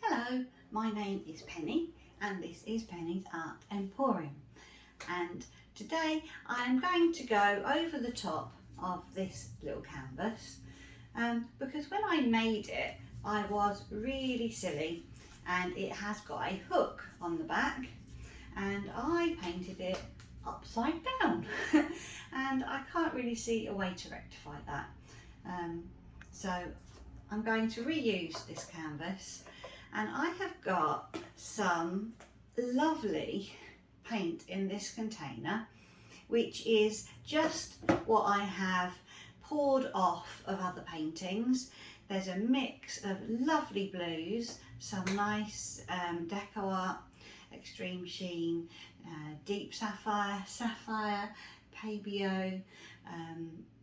Hello, my name is Penny and this is Penny's Art Emporium, and today I am going to go over the top of this little canvas because when I made it I was really silly and it has got a hook on the back and I painted it upside down and I can't really see a way to rectify that. So I'm going to reuse this canvas, and I have got some lovely paint in this container, which is just what I have poured off of other paintings. There's a mix of lovely blues, some nice deco art, extreme sheen, deep sapphire, pabio,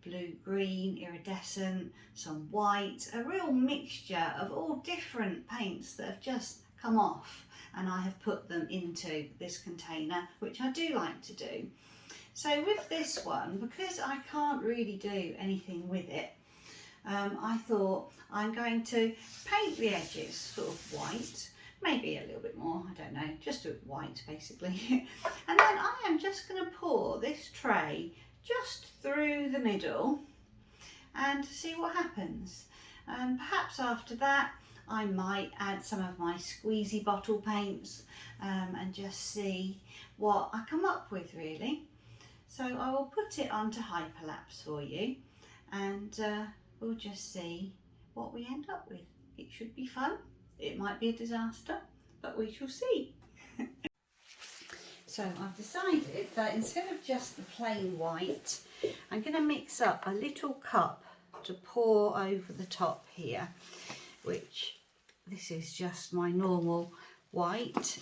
blue green, iridescent, some white, a real mixture of all different paints that have just come off, and I have put them into this container, which I do like to do. So with this one, because I can't really do anything with it, I thought I'm going to paint the edges sort of white, maybe a little bit more, I don't know, just do it white basically. And then I am just going to pour this tray just through the middle and see what happens. Perhaps after that I might add some of my squeezy bottle paints and just see what I come up with really. So I will put it onto hyperlapse for you and we'll just see what we end up with. It should be fun. It might be a disaster, but we shall see. So I've decided that instead of just the plain white, I'm going to mix up a little cup to pour over the top here, which this is just my normal white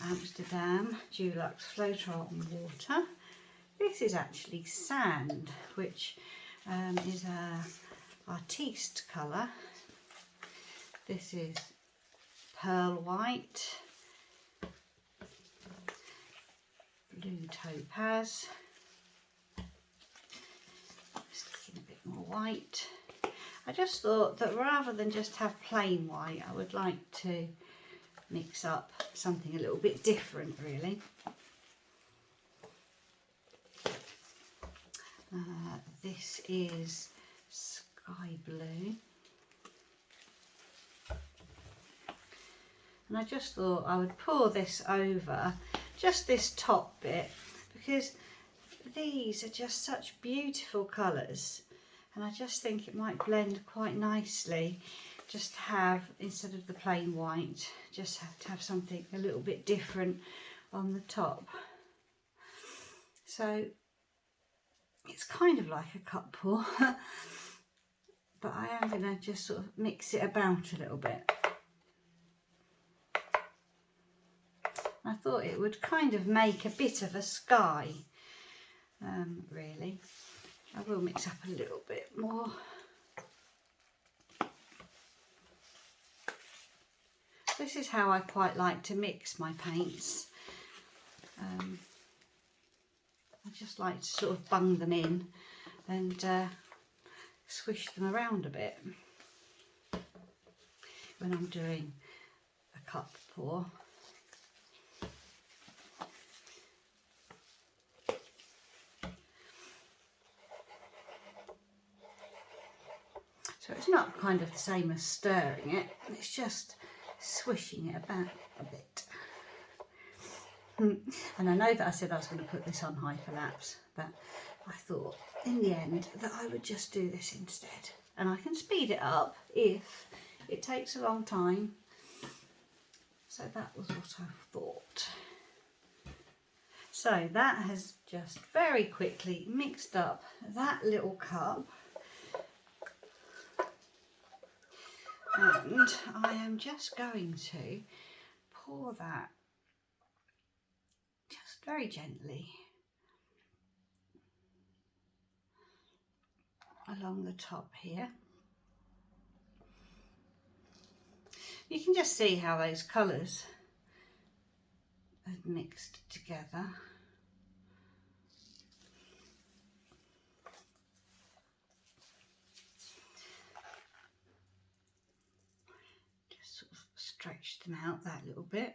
Amsterdam Dulux Floetrol and water. This is actually sand, which is a artiste colour. This is pearl white, blue topaz, sticking a bit more white. I just thought that rather than just have plain white, I would like to mix up something a little bit different really. This is sky blue, and I just thought I would pour this over just this top bit because these are just such beautiful colours, and I just think it might blend quite nicely just to have, instead of the plain white, just have to have something a little bit different on the top. So it's kind of like a cup pour, but I am going to just sort of mix it about a little bit. I thought it would kind of make a bit of a sky, really. I will mix up a little bit more. This is how I quite like to mix my paints. I just like to sort of bung them in and swish them around a bit when I'm doing a cup pour. So it's not kind of the same as stirring it, it's just swishing it about a bit. And I know that I said I was going to put this on hyperlapse, but I thought in the end that I would just do this instead. And I can speed it up if it takes a long time. So that was what I thought. So that has just very quickly mixed up that little cup. And I am just going to pour that just very gently along the top here. You can just see how those colours have mixed together. stretch them out that little bit.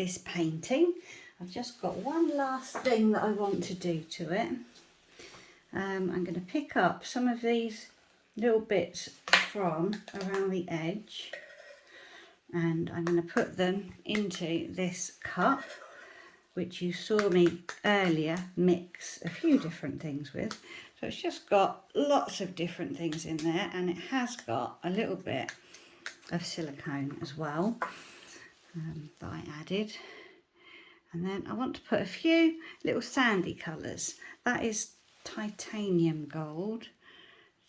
this painting. I've just got one last thing that I want to do to it. I'm going to pick up some of these little bits from around the edge, and I'm going to put them into this cup, which you saw me earlier mix a few different things with. So it's just got lots of different things in there, and it has got a little bit of silicone as well that I added. And then I want to put a few little sandy colours. That is titanium gold.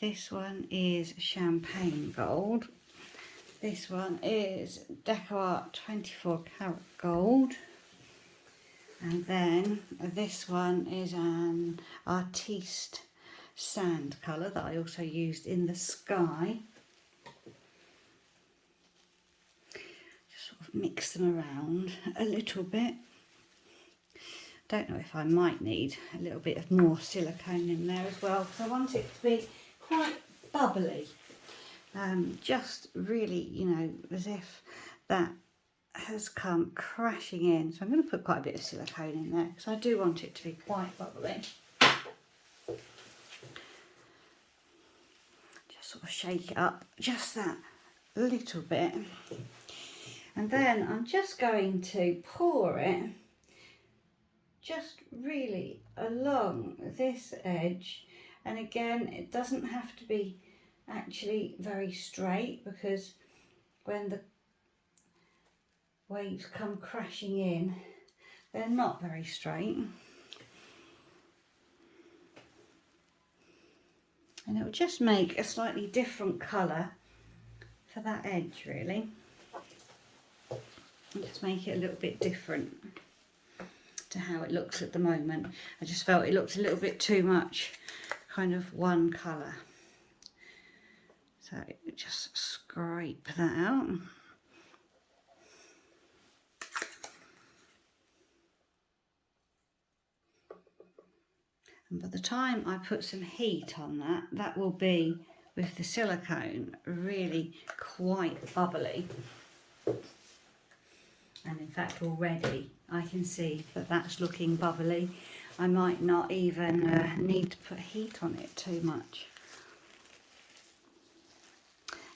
This one is champagne gold. This one is Deco Art 24 karat gold. And then this one is an Artiste sand colour that I also used in the sky. Just sort of mix them around a little bit. Don't know if I might need a little bit of more silicone in there as well, because I want it to be quite bubbly. Just really, you know, as if that has come crashing in. So I'm going to put quite a bit of silicone in there because I do want it to be quite bubbly. Just sort of shake it up just that little bit, and then I'm just going to pour it just really along this edge. And again, it doesn't have to be actually very straight, because when the waves come crashing in, they're not very straight. And it will just make a slightly different colour for that edge, really. And just make it a little bit different to how it looks at the moment. I just felt it looked a little bit too much kind of one colour. So just scrape that out. And by the time I put some heat on that, that will be, with the silicone, really quite bubbly. And in fact already I can see that that's looking bubbly. I might not even need to put heat on it too much.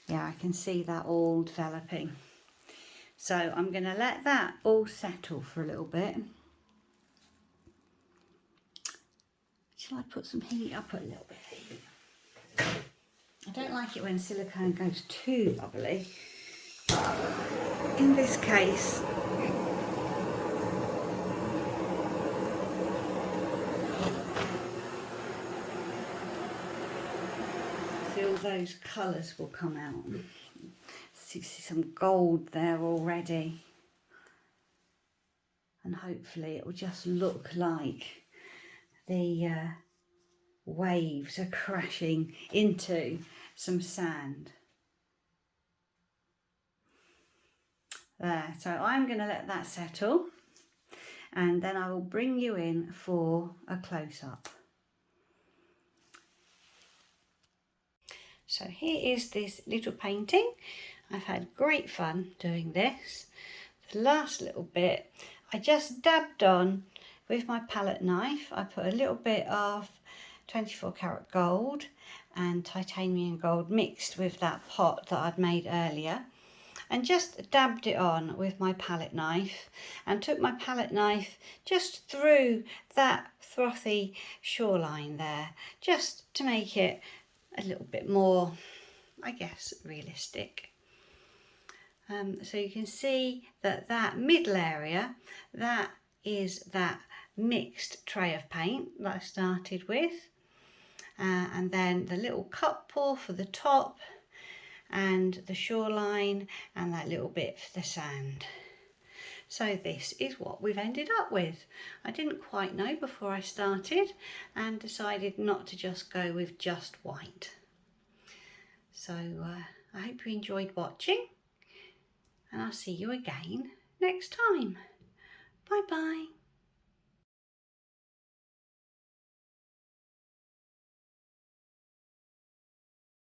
Yeah, I can see that all developing. So I'm going to let that all settle for a little bit. Shall I put some heat? I'll put a little bit of heat. I don't like it when silicone goes too bubbly. In this case, see, all those colours will come out. See some gold there already. And hopefully it will just look like the waves are crashing into some sand. There, so I'm going to let that settle, and then I will bring you in for a close-up. So here is this little painting. I've had great fun doing this. The last little bit, I just dabbed on with my palette knife. I put a little bit of 24 karat gold and titanium gold mixed with that pot that I'd made earlier, and just dabbed it on with my palette knife, and took my palette knife just through that frothy shoreline there, just to make it a little bit more, I guess, realistic. So you can see that that middle area, that is that mixed tray of paint that I started with, and then the little cup pour for the top, and the shoreline, and that little bit for the sand. So this is what we've ended up with. I didn't quite know before I started, and decided not to just go with just white. So I hope you enjoyed watching, and I'll see you again next time. Bye bye.